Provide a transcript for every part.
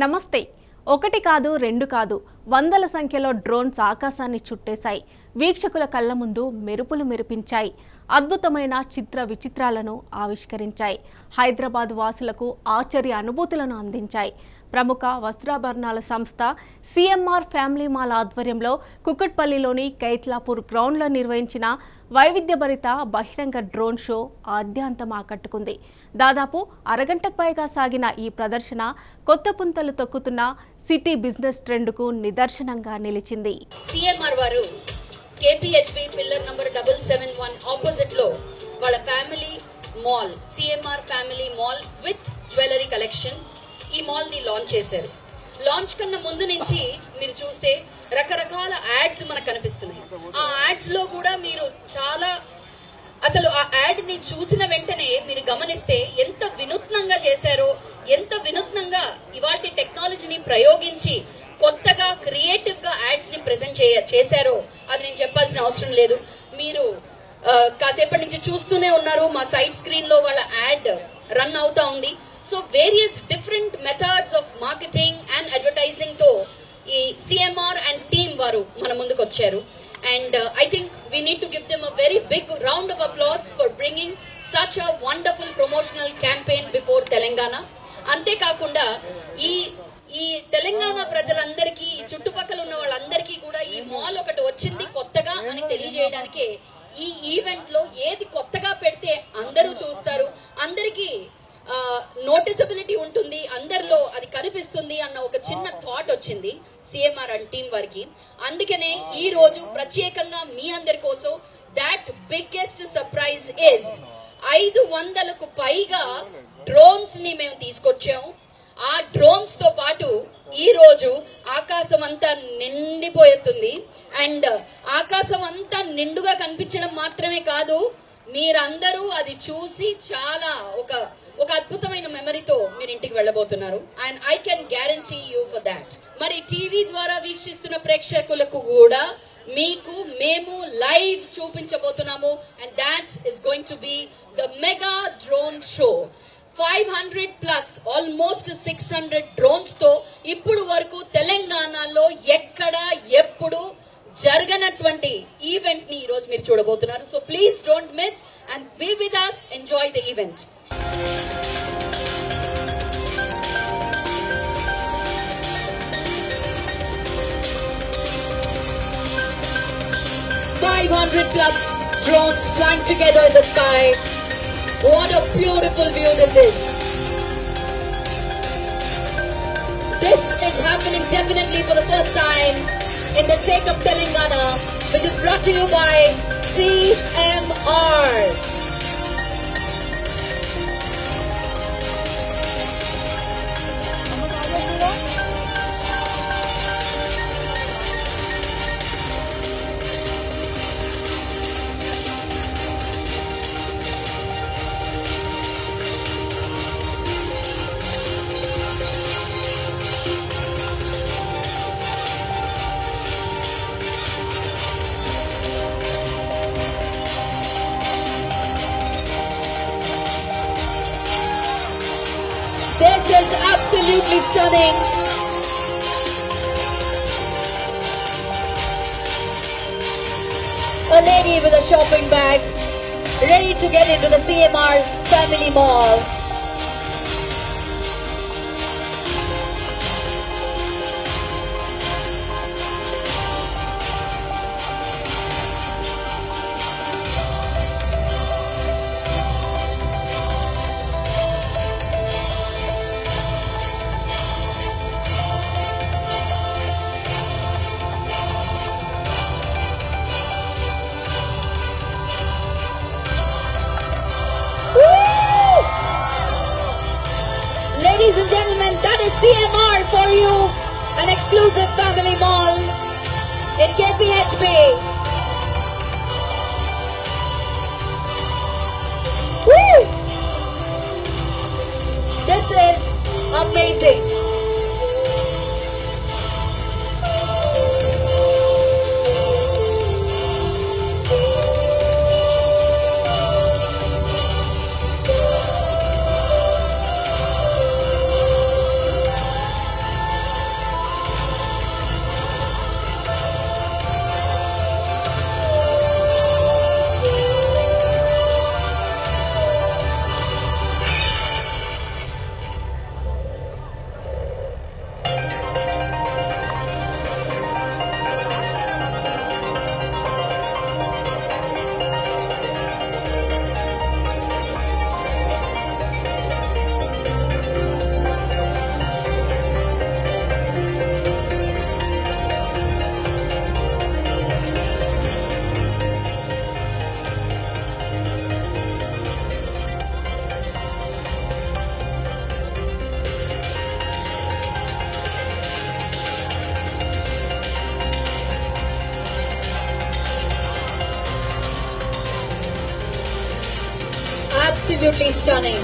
నమస్తే. ఒకటి కాదు, రెండు కాదు, వందల సంఖ్యలో డ్రోన్స్ ఆకాశాన్ని చుట్టేశాయి. వీక్షకుల కళ్ళ ముందు మెరుపులు మెరిపించాయి. అద్భుతమైన చిత్ర విచిత్రాలను ఆవిష్కరించాయి. హైదరాబాద్ వాసులకు ఆశ్చర్య అనుభూతులను అందించాయి. ప్రముఖ వస్త్రాభరణాల సంస్థ సిఎంఆర్ ఫ్యామిలీ మాల్ ఆధ్వర్యంలో కుకట్పల్లిలోని కైట్లాపూర్ గ్రౌండ్లో నిర్వహించిన వైవిధ్యభరిత బహిరంగ డ్రోన్ షో ఆద్యాంతం ఆకట్టుకుంది. దాదాపు అరగంటకు పైగా సాగిన ఈ ప్రదర్శన కొత్త పుంతలు తొక్కుతున్న సిటీ బిజినెస్ ట్రెండ్కు నిదర్శనంగా నిలిచింది. సిఎంఆర్ వారు కేపీహెచ్బి పిల్లర్ నంబర్ 771 ఆపోజిట్ లో వాళ్ళ family mall CMR family mall with jewellery collection ఈ మాల్ ని లాంచ్ చేశారు. లాంచ్ కన్నా ముందు నుంచి మీరు చూస్తే రకరకాల యాడ్స్ మనకు కనిపిస్తున్నాయి. ఆ యాడ్స్ లో కూడా మీరు చాలా అసలు ఆ యాడ్ ని చూసిన వెంటనే మీరు గమనిస్తే ఎంత వినూత్నంగా చేశారో, ఎంత వినూత్నంగా ఇవాటి టెక్నాలజీని ప్రయోగించి కొత్తగా క్రియేటివ్ గా యాడ్స్ ని ప్రెజెంట్ చేశారో అది నేను చెప్పాల్సిన అవసరం లేదు. మీరు కాసేపటి నుంచి చూస్తూనే ఉన్నారు. మా సైడ్ స్క్రీన్ లో వాళ్ళ యాడ్ రన్ అవుతా ఉంది. So various different methods of marketing and advertising తో ఈ సిఎంఆర్ అండ్ టీమ్ వారు మన ముందుకు వచ్చారు. And I think we need to give them a very big round of applause for bringing such a wonderful promotional campaign before Telangana. Ante kakunda ఈ తెలంగాణ ప్రజలందరికీ, చుట్టుపక్కల ఉన్న వాళ్ళందరికీ కూడా ఈ మాల్ ఒకటి వచ్చింది కొత్తగా అని తెలియజేయడానికి ఈ ఈవెంట్ లో ఏది కొత్తగా పెడితే అందరూ చూస్తారు, అందరికీ నోటిసబిలిటీ ఉంటుంది, అందరిలో అది కనిపిస్తుంది అన్న ఒక చిన్న థాట్ వచ్చింది సిఎంఆర్ అండ్ టీం వారికి. అందుకనే ఈ రోజు ప్రత్యేకంగా మీ అందరి కోసం దాట్ బిగ్గెస్ట్ సర్ప్రైజ్ ఇస్ 500కు పైగా డ్రోన్స్ ని మేము తీసుకొచ్చాము. ఆ డ్రోన్స్ తో పాటు ఈ రోజు ఆకాశం అంతా నిండిపోతుంది. అండ్ ఆకాశం అంతా నిండుగా కనిపించడం మాత్రమే కాదు, మీరందరూ అది చూసి చాలా ఒక అద్భుతమైన మెమరీతో మీరు ఇంటికి వెళ్ళబోతున్నారు. And I can guarantee you for that. మరి టీవీ ద్వారా వీక్షిస్తున్న ప్రేక్షకులకు కూడా మీకు మేము లైవ్ చూపించబోతున్నాము. And that is going to be the mega drone show. 500+ almost 600 drones తో ఇప్పుడు వరకు తెలంగాణలో ఎక్కడ ఎప్పుడు జరగనటువంటి ఈవెంట్ ని ఈ రోజు మీరు చూడబోతున్నారు. So please don't miss and be with us, enjoy the event. +500 drones flying together in the sky. What a beautiful view this is. This is happening definitely for the first time in the state of Telangana, which is brought to you by CMR. This is absolutely stunning. A lady with a shopping bag ready to get into the CMR Family Mall. Ladies and gentlemen, that is CMR for you, an exclusive family mall in KPHB. Woo! This is amazing. absolutely stunning.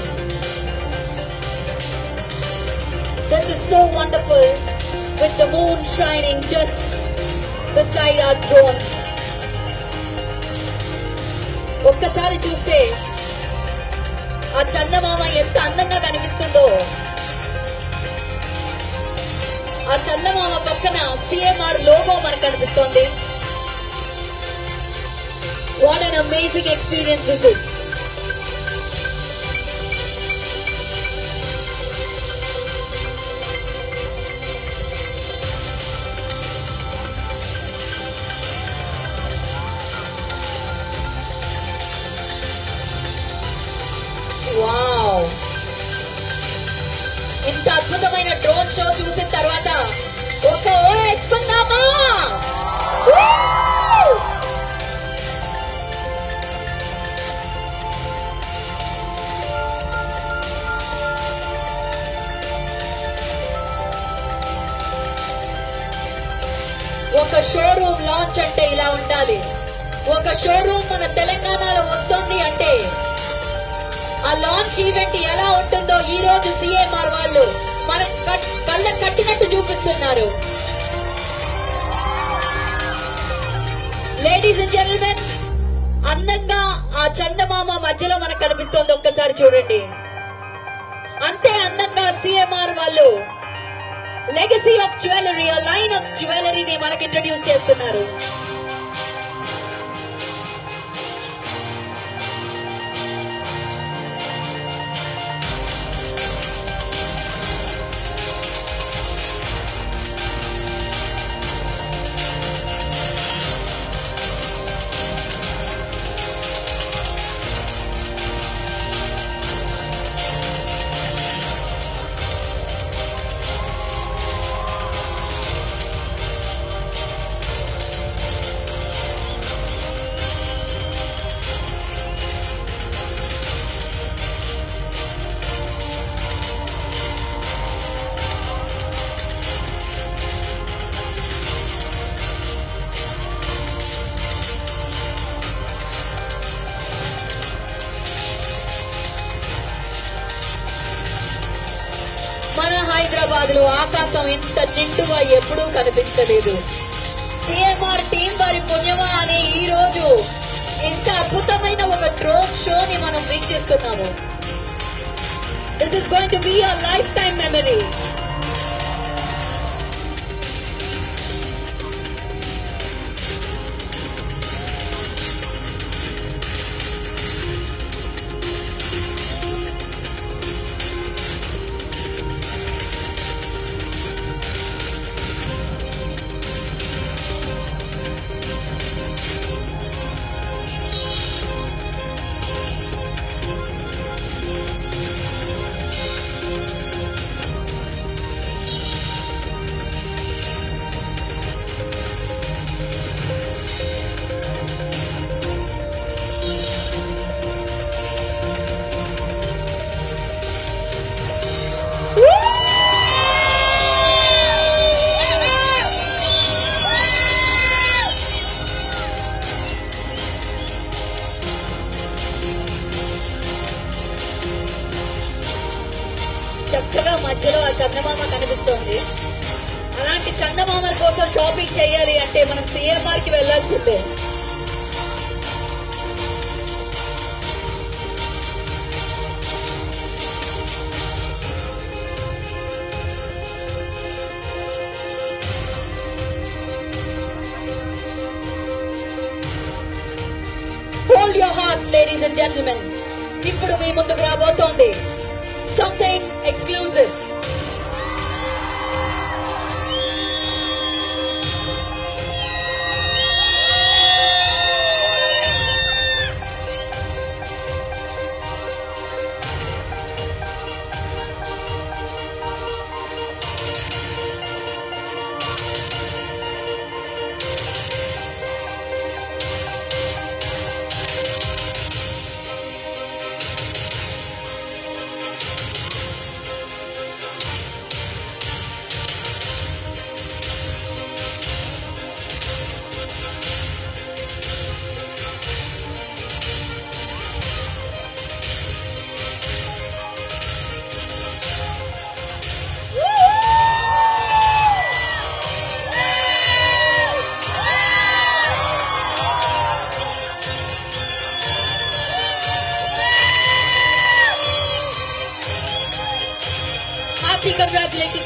This is so wonderful with the moon shining just beside our drones. ఒక్కసారి చూస్తే ఆ చందమామ ఎంత అందంగా కనిపిస్తుందో, ఆ చందమామ పక్కన CMR logo మనకు కనిపిస్తోంది. What an amazing experience this is. Wow. ఇంత అద్భుతమైన డ్రోన్ షో చూసిన తర్వాత ఒక ఓ వేసుకుందామా? ఒక షోరూమ్ లాంచ్ అంటే ఇలా ఉండాలి. ఒక షోరూమ్ మన తెలంగాణలో వస్తుంది అంటే ఆ లాంచ్ ఈవెంట్ ఎలా ఉంటుందో ఈ రోజు సిఎంఆర్ వాళ్ళు మన కళ్ళ కట్టినట్టు చూపిస్తున్నారు. లేడీస్ అండ్ జెంటిల్మెన్, అందంగా ఆ చందమామ మధ్యలో మనకు కనిపిస్తోంది. ఒక్కసారి చూడండి. అంతే అందంగా సిఎంఆర్ వాళ్ళు legacy of jewellery, line of జ్యువెలరీని మనకు ఇంట్రడ్యూస్ చేస్తున్నారు. మన హైదరాబాద్ లో ఆకాశం ఇంత నిండుగా ఎప్పుడూ కనిపించలేదు. సిఎంఆర్ టీం వారి పుణ్యమా అని ఈ రోజు ఇంత అద్భుతమైన ఒక డ్రోన్ షోని మనం వీక్షిస్తున్నాము. This is going to be a life time memory. చక్కగా మధ్యలో ఆ చందమామ కనిపిస్తోంది. అలాంటి చందమామల కోసం షాపింగ్ చేయాలి అంటే మనం సిఎంఆర్ కి వెళ్లాల్సిందే. Hold your hearts, ladies and gentlemen. ఇప్పుడు మీ ముందుకు రాబోతోంది something exclusive.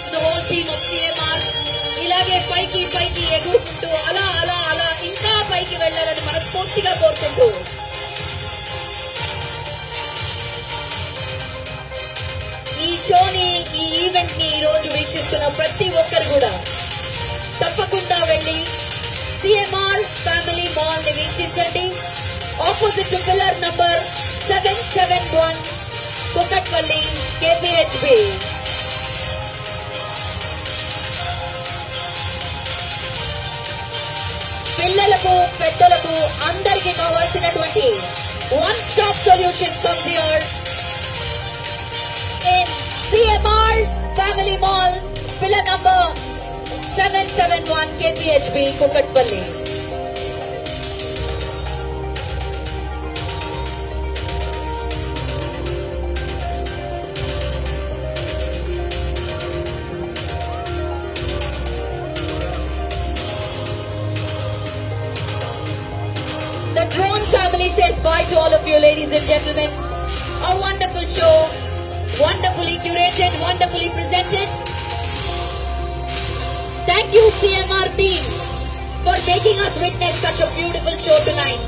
to the whole team of CMR. ఇలాగే పైకి పైకి ఎగురుకుంటూ అలా అలా అలా ఇంకా పైకి వెళ్ళాలని మనస్ఫూర్తిగా కోరుకుంటూ ఈ షోని ఈ ఈవెంట్ ని ఈ రోజు వీక్షిస్తున్న ప్రతి ఒక్కరు కూడా తప్పకుండా వెళ్ళి సిఎంఆర్ ఫ్యామిలీ మాల్ ని వీక్షించండి. Opposite to pillar number 771 Kukatpally KPHB. పిల్లలకు పెద్దలకు అందరికీ కావాల్సినటువంటి one stop solution comes here in CMR Family Mall, pillar number 771 KPHB, Kukatpalli. The drone family says bye to all of you, ladies and gentlemen. A wonderful show. Wonderfully curated, wonderfully presented. Thank you CMR team for making us witness such a beautiful show tonight.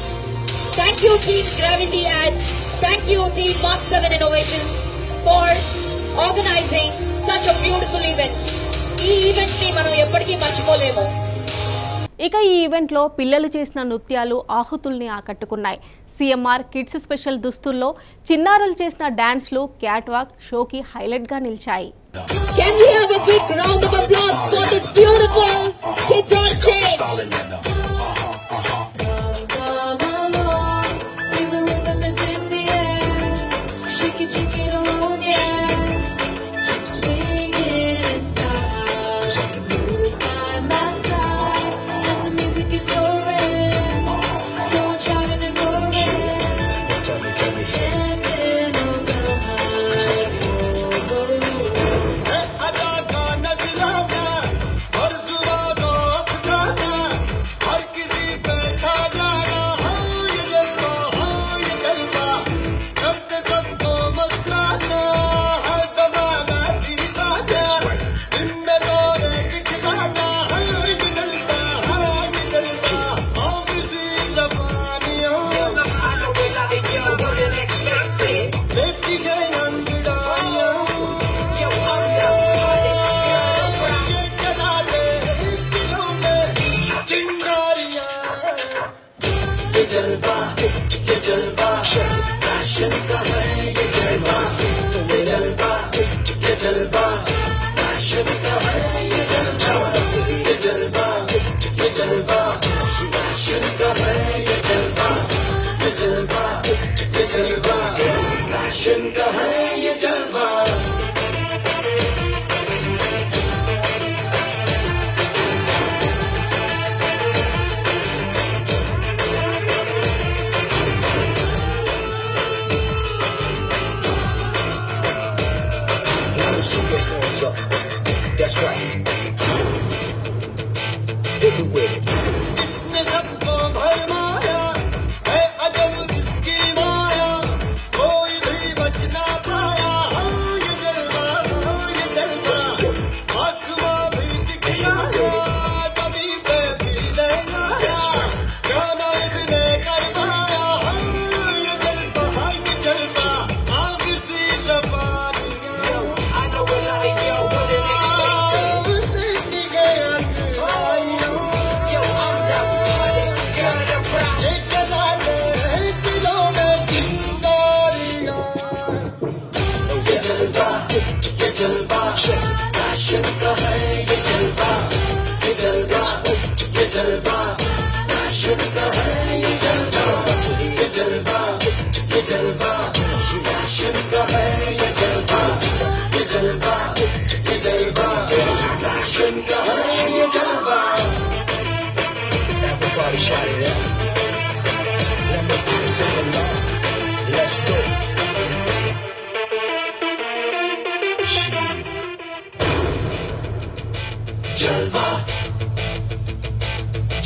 Thank you team Gravity Ads. Thank you team Mark 7 Innovations for organizing such a beautiful event. ఈ event ని మనం ఎప్పటికీ మర్చిపోలేము. ఇక ఈ ఈవెంట్లో పిల్లలు చేసిన నృత్యాలు ఆహుతుల్ని ఆకట్టుకున్నాయి. సిఎంఆర్ కిడ్స్ స్పెషల్ దుస్తుల్లో చిన్నారులు చేసిన డాన్స్లు క్యాట్ వాక్ షోకి హైలైట్ గా నిలిచాయి. Can we have a big round of applause for this beautiful kids on stage? That's right. Hit me with it. इसने सबको भरमाया है अजब जिसकी माया, कोई भी बच ना पाया। हाँ ये जलवा आसमां भी दिखलाया, सभी पे भी लहराया, गाना इसने करवाया। हाँ ये जलवा आग सी लपानिया। I know what I yo, what it fashion का है ये जलवा, ये जलवा, ये जलवा, फैशन का है ये जलवा, ये जलवा, ये जलवा, फैशन का है ये जलवा, ये जलवा, ये जलवा, फैशन का है ये जलवा। Everybody shout it out. Let me do this in the night. Let's go. Jalva,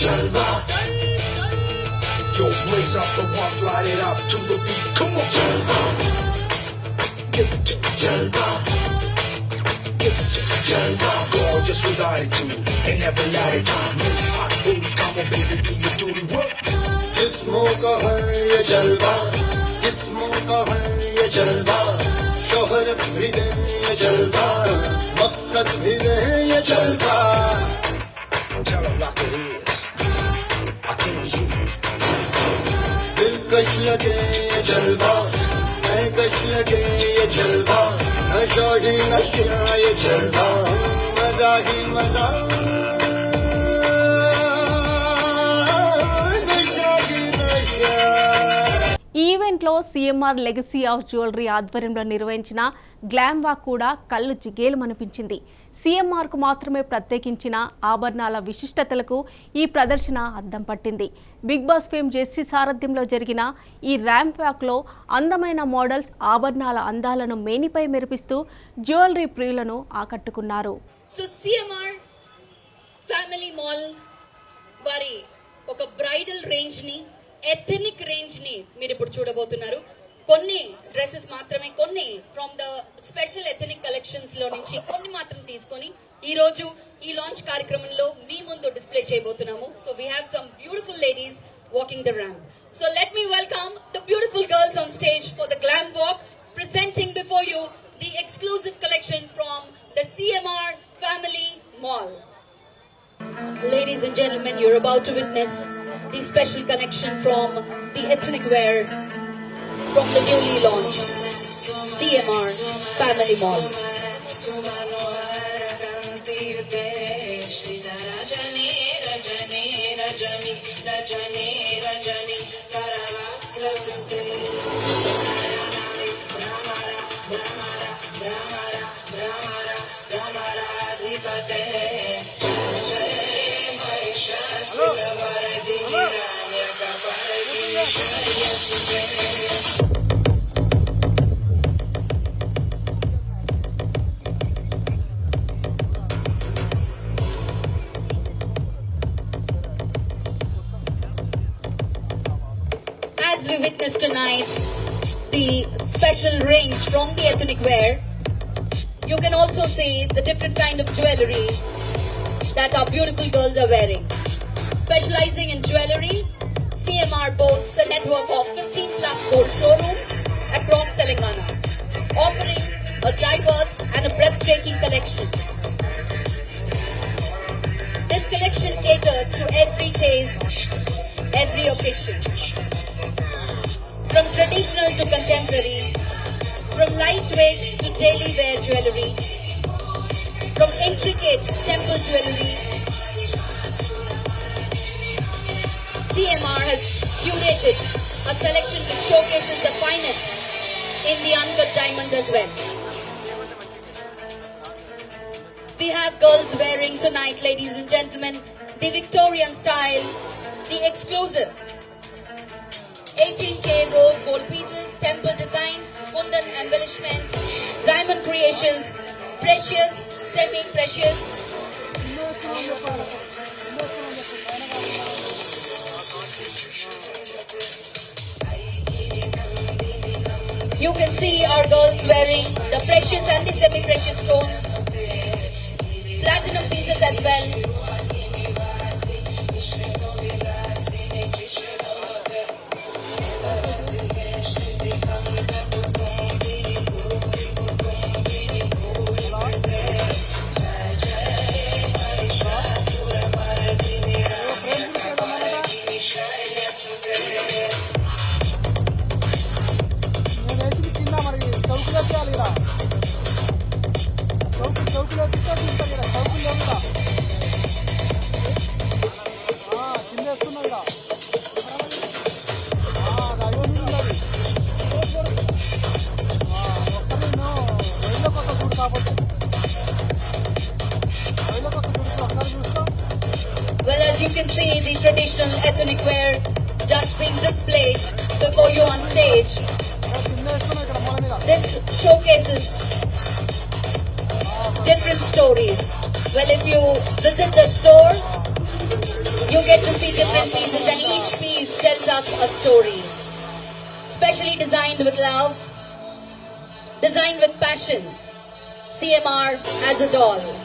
Jalva. Yo, blaze up the walk, light it up to the beat. Come on, Jalva. Give it to me, Jalva. Jalwa, gorgeous with attitude in every latitude. Miss Hot Food, come on baby, do your duty work. जिस्मों का है ये जलवा, जिस्मों का है ये जलवा, शोहरत भी है ये जलवा, मकसद भी है ये जलवा. Tell 'em like it is. I can't hear. दिलकश लगे ये जलवा, दिलकश लगे ये जलवा, नशा ही नशा ये जलवा, मजा ही मजा, नशा ही नशा. ఈ ఈవెంట్లో సీఎంఆర్ లెగసీ ఆఫ్ జ్యువెలరీ ఆధ్వర్యంలో నిర్వహించిన గ్లామ్ వాక్ కూడా కళ్ళు జిగేలమనిపించింది. సీఎంఆర్కు మాత్రమే ప్రత్యేకించిన ఆభరణాల విశిష్టతలకు ఈ ప్రదర్శన అద్దం పట్టింది. బిగ్ బాస్ ఫేమ్ జెస్సీ సారథ్యంలో జరిగిన ఈ ర్యాంప్ వాక్లో అందమైన మోడల్స్ ఆభరణాల అందాలను మేనిపై మెరిపిస్తూ జ్యువెలరీ ప్రియులను ఆకట్టుకున్నారు. సో సిఎంఆర్ ఫ్యామిలీ మాల్ వారి ఒక బ్రైడల్ రేంజ్ ని, ఎథనిక్ రేంజ్ ని మీరు ఇప్పుడు చూడబోతున్నారు. కొన్ని డ్రెస్సెస్ మాత్రమే, కొన్ని from the special ethnic collections లో నుంచి కొన్ని మాత్రం తీసుకొని ఈ రోజు ఈ లాంచ్ కార్యక్రమంలో మీ ముందు డిస్ప్లే చేయబోతున్నాము. So we have some beautiful ladies walking the ramp. So let me welcome the beautiful girls on stage for the glam walk, presenting before you the exclusive collection from the CMR Family Mall. Ladies and gentlemen, you're about to witness the special collection from the ethnic wear from the newly launched CMR Family Mall. As we witness tonight, the special range from the ethnic wear, you can also see the different kind of jewelry that our beautiful girls are wearing. Specializing in jewelry, CMR boasts a network of 15 plus gold showrooms across Telangana, offering a diverse and a breathtaking collection. This collection caters to every taste, every occasion. From traditional to contemporary, from lightweight to daily wear jewelry, from intricate temple jewelry, CMR has curated a selection which showcases the finest in the uncut diamonds as well. We have girls wearing tonight, ladies and gentlemen, the Victorian style, the exclusive 18K rose gold pieces, temple designs, kundan embellishments, diamond creations, precious, semi-precious. You can see our girls wearing the precious and the semi-precious stone, platinum pieces as well. Well, as you can see, the traditional ethnic wear just being displayed before you on stage. This showcases different stories. Well, if you visit the store, you get to see different pieces and each piece tells us a story. Specially designed with love, designed with passion. CMR as a doll.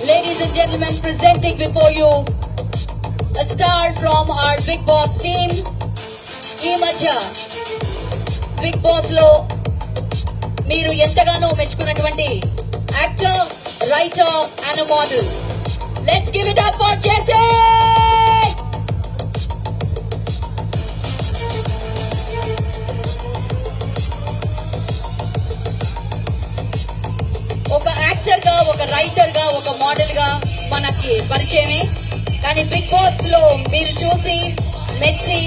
ladies and gentlemen, presenting before you a star from our Big Boss team. ఈ మధ్య big boss లో మీరు ఎంతగానో మెచ్చుకున్నటువంటి actor, writer and model. Let's give it up for Jessie. ఒక actor గా, ఒక writer గా, ఒక మోడల్ గా మనకి పరిచయమే. కానీ బిగ్ బాస్ లో మీరు చూసి మెచ్చి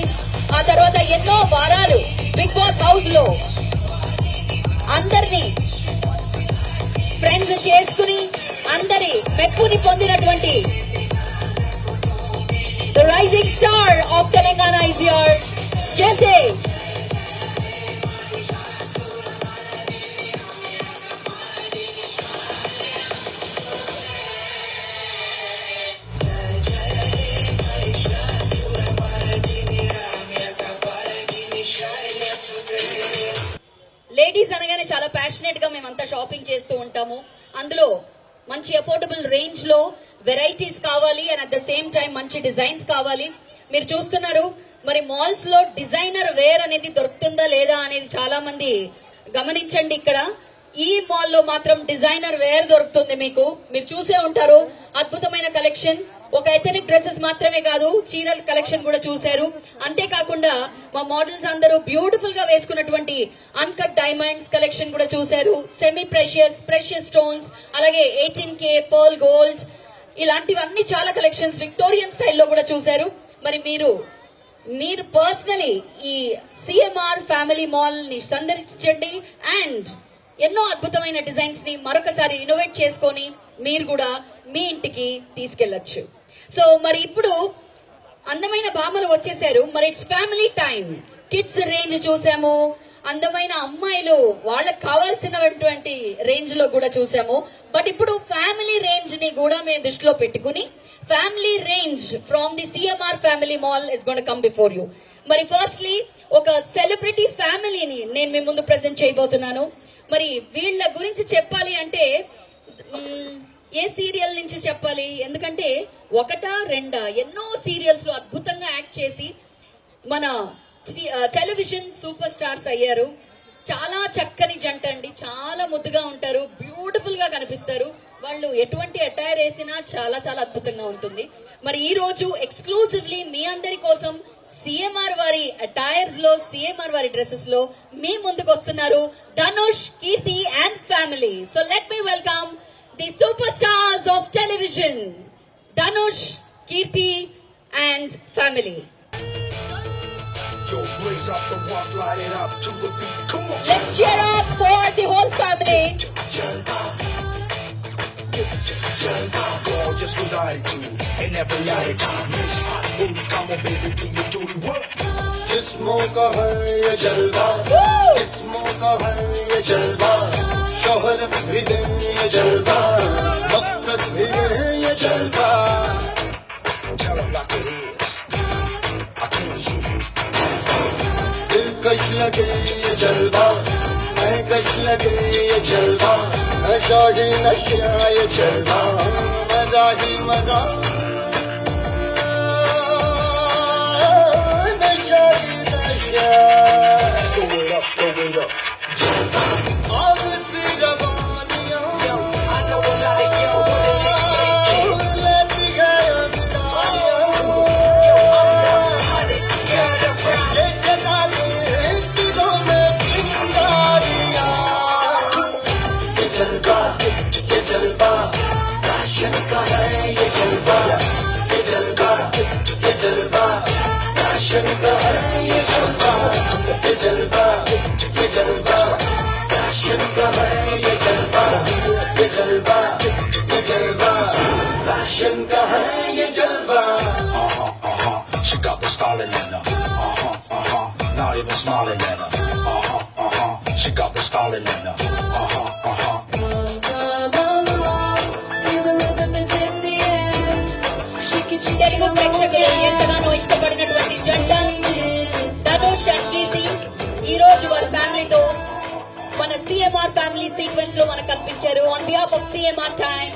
ఆ తర్వాత ఎన్నో వారాలు బిగ్ బాస్ హౌస్ లో అందరినీ ఫ్రెండ్స్ చేసుకుని అందరి మెప్పుని పొందినటువంటి the rising star of Telangana is your Jessie. Ladies అనగానే చాలా ప్యాషనెట్ గా మేమంతా షాపింగ్ చేస్తూ ఉంటాము. అందులో మంచి అఫోర్డబుల్ రేంజ్ లో వెరైటీస్ కావాలి and at the same time మంచి డిజైన్స్ కావాలి. మీరు చూస్తున్నారు, మరి మాల్స్ లో డిజైనర్ వేర్ అనేది దొరుకుతుందా లేదా అనేది చాలా మంది గమనించండి. ఇక్కడ ఈ మాల్ లో మాత్రం డిజైనర్ వేర్ దొరుకుతుంది. మీరు చూసే ఉంటారు అద్భుతమైన కలెక్షన్. ఒక ఎథనిక్ డ్రెస్సెస్ మాత్రమే కాదు, చీరల కలెక్షన్ కూడా చూశారు. అంతేకాకుండా మా మోడల్స్ అందరూ బ్యూటిఫుల్ గా వేసుకున్నటువంటి అన్కట్ డైమండ్స్ కలెక్షన్ కూడా చూశారు. సెమీ ప్రెషియస్ స్టోన్స్, అలాగే 18K పర్ల్ గోల్డ్, ఇలాంటివన్నీ చాలా కలెక్షన్స్ విక్టోరియన్ స్టైల్లో కూడా చూశారు. మరి మీరు పర్సనలీ ఈ సిఎంఆర్ ఫ్యామిలీ మాల్ ని సందర్శించండి అండ్ ఎన్నో అద్భుతమైన డిజైన్స్ ని మరొకసారి ఇన్నోవేట్ చేసుకొని మీరు కూడా మీ ఇంటికి తీసుకెళ్లొచ్చు. సో మరి ఇప్పుడు అందమైన భామలు వచ్చేసారు. మరి it's family time. Kids range చూసాము, అందమైన అమ్మాయిలు వాళ్ళకి కావాల్సినటువంటి రేంజ్ లో కూడా చూసాము. బట్ ఇప్పుడు ఫ్యామిలీ రేంజ్ ని కూడా మేము దృష్టిలో పెట్టుకుని family range from the CMR family mall is gonna come before you. మరి ఫస్ట్లీ ఒక సెలబ్రిటీ ఫ్యామిలీని నేను మీ ముందు ప్రెజెంట్ చేయబోతున్నాను. మరి వీళ్ళ గురించి చెప్పాలి అంటే ఏ సీరియల్ నుంచి చెప్పాలి? ఎందుకంటే ఒకటా రెండా ఎన్నో సీరియల్స్ లో అద్భుతంగా యాక్ట్ చేసి మన టెలివిజన్ సూపర్ స్టార్స్ అయ్యారు. చాలా చక్కని జంట అండి, చాలా ముద్దుగా ఉంటారు, బ్యూటిఫుల్ గా కనిపిస్తారు. వాళ్ళు ఎటువంటి అటైర్ వేసినా చాలా చాలా అద్భుతంగా ఉంటుంది. మరి ఈ రోజు ఎక్స్క్లూజివ్లీ మీ అందరి కోసం సిఎంఆర్ వారి అటైర్స్ లో, సిఎంఆర్ వారి డ్రెస్సెస్ లో మీ ముందుకు వస్తున్నారు Dhanush, Keerthi and family. So let me welcome the superstars of television, Dhanush, Kirti and family. Yo, blaze up the walk, light it up to the beat. Come on. Let's cheer up for the whole family. Gorgeous with attitude and every attitude. Miss Hot Booty, come on baby, do your duty work. जिस्मों का है ये जलवा, जिस्मों का है ये जलवा, शोहरत भी दे ये जलवा, मकसद भी है ये जलवा. Tell them like it is, I can't hear. दिलकश लगे ये जलवा, महकश लगे ये जलवा, नशा ही नशा ये जलवा, मजा ही मजा. Throw it up, throw it up. All the ceremonial. I know a lot of you wanna listen. Let me get ये जलवा फैशन का है ये जलवा, ये जलवा ये जलवा फैशन का है ये जलवा, ये जलवा ये जलवा फैशन का है ये जलवा, ये जलवा ये जलवा फैशन का है ये जलवा. She got the style in her. Not even smiling at her. She got the style in her. Telugu ప్రేక్షకులు ఎంతగానో ఇష్టపడినటువంటి జంట ధనుష్ అండ్ కీర్తి ఈ రోజు వారి ఫ్యామిలీతో మన సిఎంఆర్ ఫ్యామిలీ సీక్వెన్స్ లో మనకు కనిపించారు. On behalf of CMR time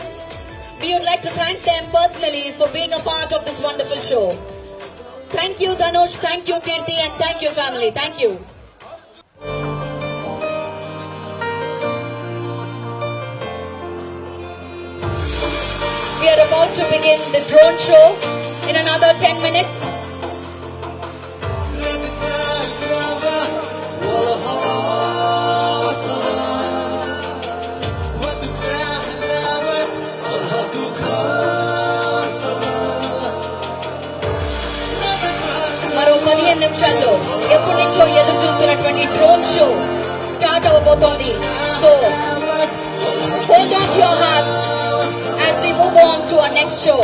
We would like to thank them personally for being a part of this wonderful show. Thank you, Dhanush. Thank you, Kirti, and thank you, family. Thank you. We are about to begin the drone show in another 10 minutes. మరో 15 నిమిషాల్లో ఎప్పటి నుంచో ఎదురు చూస్తున్నటువంటి drone show start అవబోతోంది. So hold on to your hearts as we move on to our next show.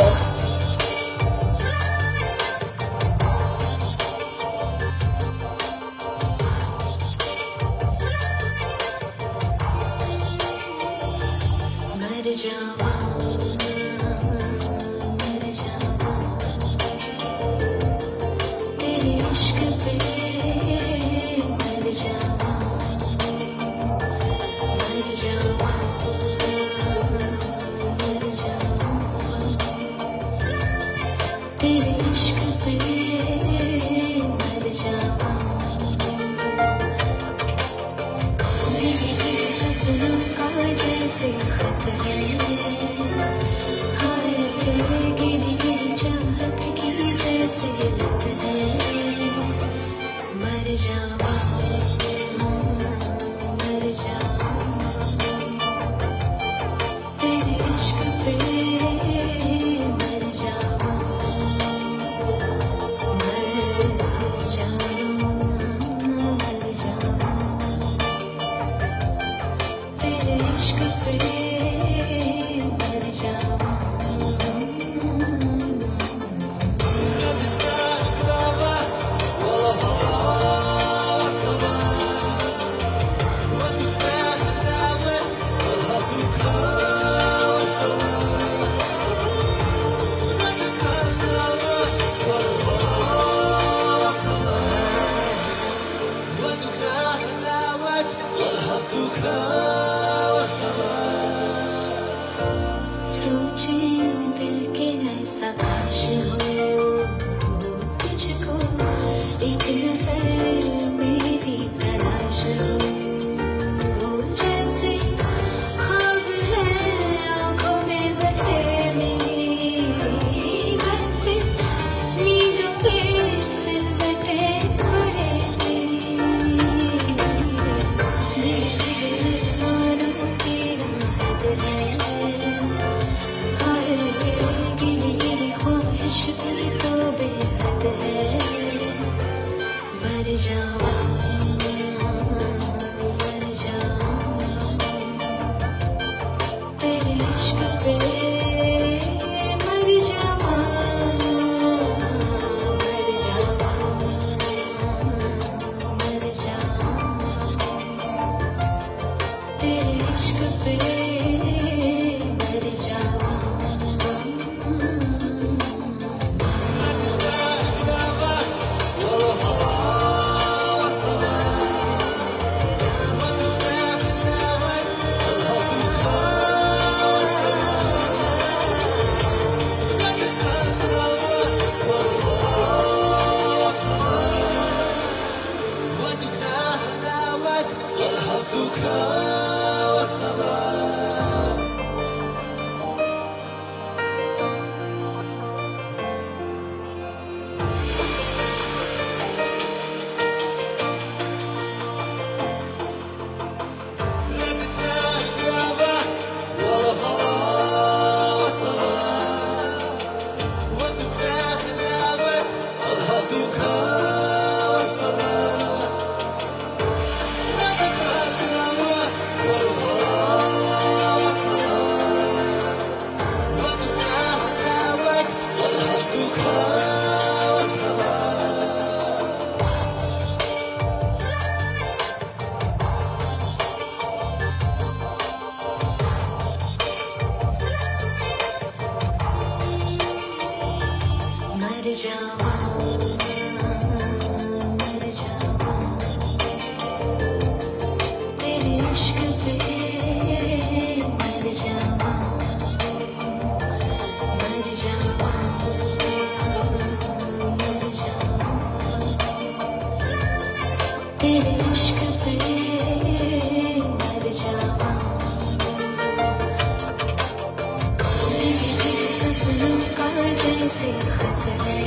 जैसे खत है,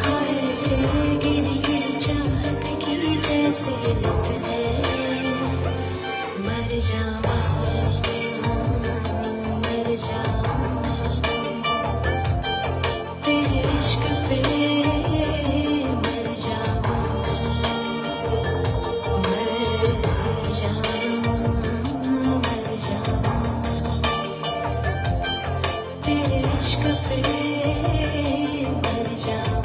हाय गिरी गिरी चाहत की जैसे लत है, मर जाऊं मर जाऊं तेरे इश्क पे, मर जाऊं मर जाऊं तेरे इश्क पे, मर जाऊं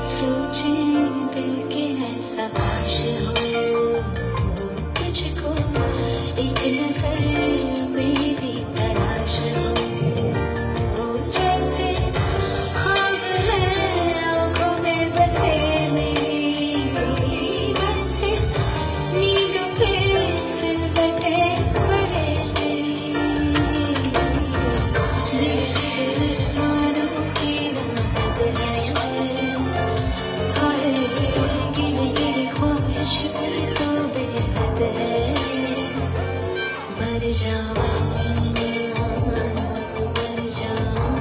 सोचे दिल के ऐसा काश हो तुझको एक नजर मेरी तलाश हो, जैसे ख्वाब है आंखों में बसे मेरी, वैसे नींद पे सिलवटे पड़े तेरी मानो की राहत है, हाय गिरी गिरी ख्वाहिश भी तो बेहद है, मर जाऊं मर जाऊं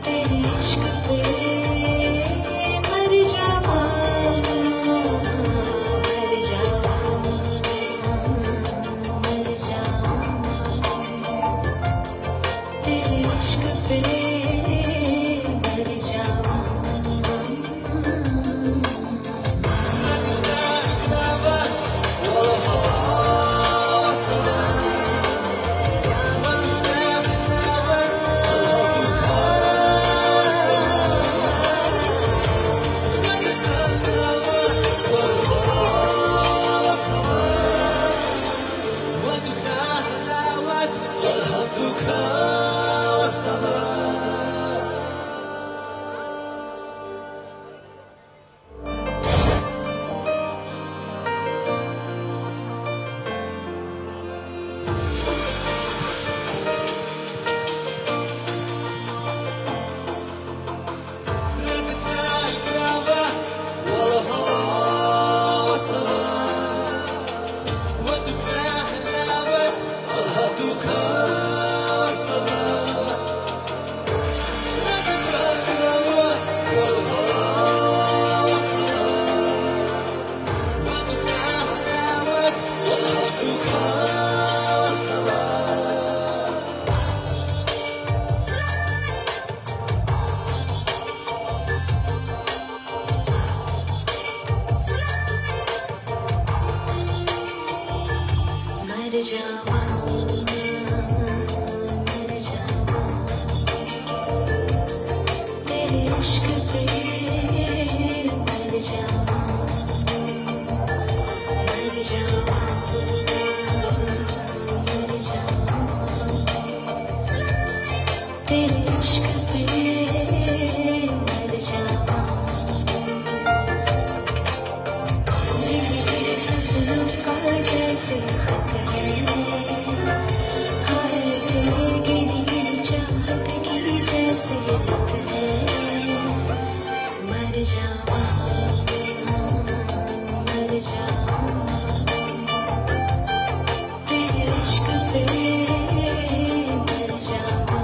तेरे इश्क पे, मर जाऊं मर जाऊं मर जाऊं तेरे इश्क पे, मर जाऊं मर जाऊं मर जाऊं तेरे इश्क पे, मर जाऊं मर जाऊं मर जाऊं तेरे इश्क पे, मर जाऊं मेरे सपनों का जैसे खत है, हाय गिरी गिरी चाहत की जैसे लत है, मर जाऊं मर जाऊं तेरे इश्क पे, मर जाऊं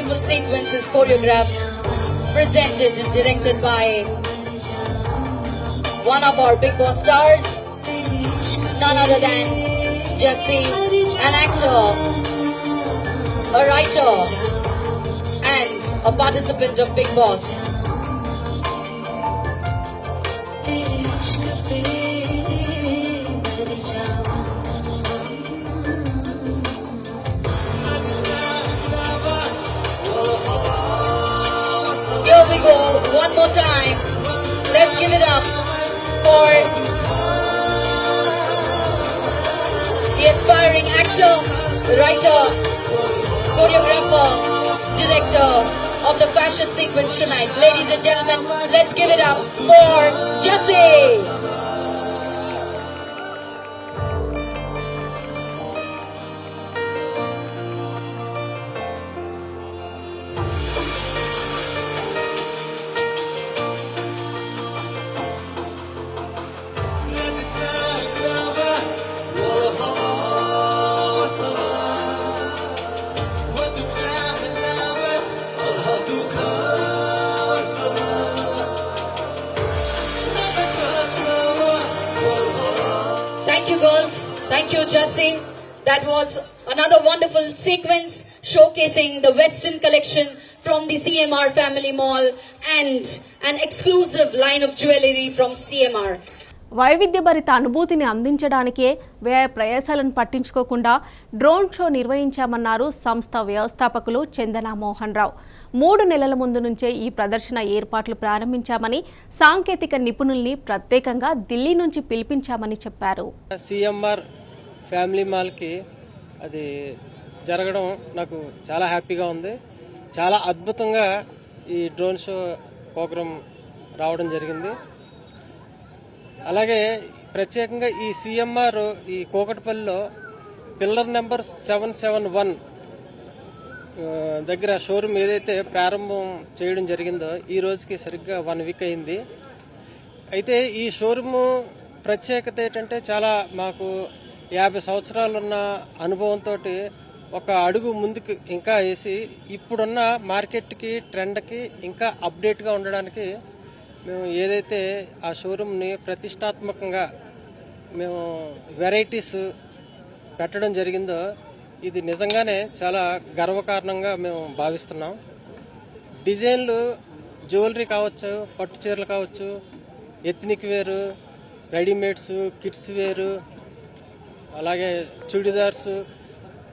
beautiful sequence is choreographed, presented and directed by one of our Big Boss stars, none other than Jesse, an actor, a writer, and a participant of Big Boss. तेरे इश्क पे मर जाऊं Here we go, one more time. Let's give it up for the aspiring actor, writer, choreographer, director of the fashion sequence tonight. Ladies and gentlemen, let's give it up for Jesse. Thank you, girls. Thank you, Jesse. That was another wonderful sequence showcasing the Western collection from the CMR Family Mall and an exclusive line of jewelry from CMR. వైవిధ్యభరిత అనుభూతిని అందించడానికే వ్యయ ప్రయాసాలను పట్టించుకోకుండా drone show నిర్వహించామన్నారు సంస్థ వ్యవస్థాపకులు చందన మోహన్ రావు. 3 నెలల ముందు నుంచే ఈ ప్రదర్శన ఏర్పాట్లు ప్రారంభించామని, సాంకేతిక నిపుణుల్ని ప్రత్యేకంగా ఢిల్లీ నుంచి పిలిపించామని చెప్పారు. సిఎంఆర్ ఫ్యామిలీ మాల్కి అది జరగడం నాకు చాలా హ్యాపీగా ఉంది. చాలా అద్భుతంగా ఈ డ్రోన్ షో ప్రోగ్రాం రావడం జరిగింది. అలాగే ప్రత్యేకంగా ఈ సిఎంఆర్ ఈ కూకట్పల్లిలో పిల్లర్ నెంబర్ 771 దగ్గర షోరూమ్ ఏదైతే ప్రారంభం చేయడం జరిగిందో ఈ రోజుకి సరిగ్గా 1 వీక్ అయింది. అయితే ఈ షోరూము ప్రత్యేకత ఏంటంటే చాలా మాకు 50 సంవత్సరాలున్న అనుభవంతో ఒక అడుగు ముందుకు ఇంకా వేసి ఇప్పుడున్న మార్కెట్కి ట్రెండ్కి ఇంకా అప్డేట్గా ఉండడానికి మేము ఏదైతే ఆ షోరూమ్ని ప్రతిష్టాత్మకంగా మేము వెరైటీస్ పెట్టడం జరిగిందో ఇది నిజంగానే చాలా గర్వకారణంగా మేము భావిస్తున్నాం. డిజైన్లు జ్యువెలరీ కావచ్చు, పట్టు చీరలు కావచ్చు, ఎథ్నిక్ వేరు, రెడీమేడ్స్, కిడ్స్ వేరు, అలాగే చుడిదార్స్,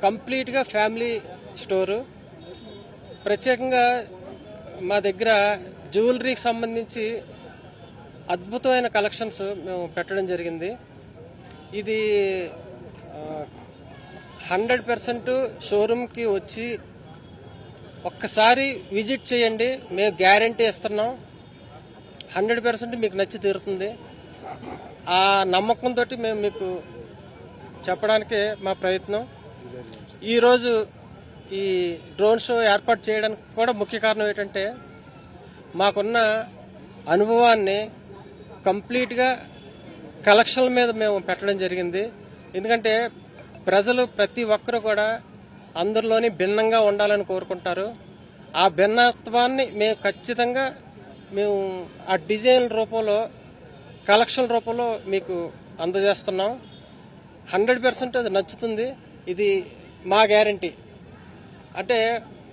కంప్లీట్గా ఫ్యామిలీ స్టోరు. ప్రత్యేకంగా మా దగ్గర జ్యువెలరీకి సంబంధించి అద్భుతమైన కలెక్షన్స్ మేము పెట్టడం జరిగింది. ఇది 100% షోరూమ్కి వచ్చి ఒక్కసారి విజిట్ చేయండి, మేము గ్యారంటీ ఇస్తున్నాం. 100% మీకు నచ్చి తీరుతుంది. ఆ నమ్మకంతో మేము మీకు చెప్పడానికే మా ప్రయత్నం. ఈరోజు ఈ డ్రోన్ షో ఏర్పాటు చేయడానికి కూడా ముఖ్య కారణం ఏంటంటే మాకున్న అనుభవాన్ని కంప్లీట్గా కలెక్షన్ల మీద మేము పెట్టడం జరిగింది. ఎందుకంటే ప్రజలు ప్రతి ఒక్కరు కూడా అందరిలోని భిన్నంగా ఉండాలని కోరుకుంటారు. ఆ భిన్నత్వాన్ని మేము ఖచ్చితంగా మేము ఆ డిజైన్ రూపంలో, కలెక్షన్ రూపంలో మీకు అందజేస్తున్నాం. 100% అది నచ్చుతుంది. ఇది మా గ్యారంటీ. అంటే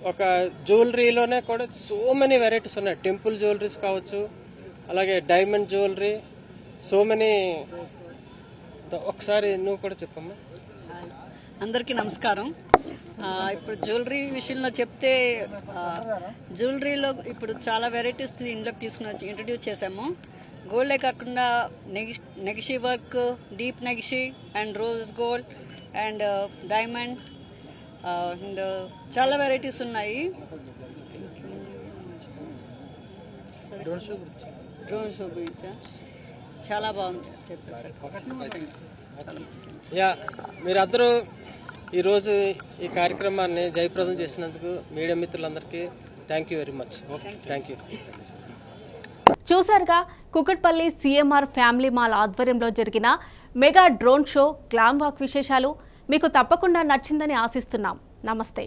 ఒక జ్యువెలరీలోనే కూడా సో మెనీ వెరైటీస్ ఉన్నాయి. టెంపుల్ జ్యువెలరీస్ కావచ్చు, అలాగే డైమండ్ జ్యువెలరీ, సో మెనీ. ఒకసారి నువ్వు కూడా చెప్పమ్మా. అందరికీ నమస్కారం. ఇప్పుడు జ్యువెలరీ విషయంలో చెప్తే జ్యువెలరీలో ఇప్పుడు చాలా వెరైటీస్ ఇందులో తీసుకుని ఇంట్రడ్యూస్ చేశాము. గోల్డే కాకుండా నెగిషి వర్క్, డీప్ నెగిషి and rose gold and diamond and చాలా వెరైటీస్ ఉన్నాయి. డ్రోన్ షో గురించి చాలా బాగుంది చెప్పేసారు. యా, మీరందరూ ఈరోజు ఈ కార్యక్రమాన్ని జయప్రదం చేసినందుకు మీడియా మిత్రులందరికీ thank you very much. Thank you. చూశారుగా కుకట్పల్లి సిఎంఆర్ ఫ్యామిలీ మాల్ ఆధ్వర్యంలో జరిగిన mega drone show glam walk విశేషాలు. మీకు తప్పకుండా నచ్చిందని ఆశిస్తున్నాం. నమస్తే.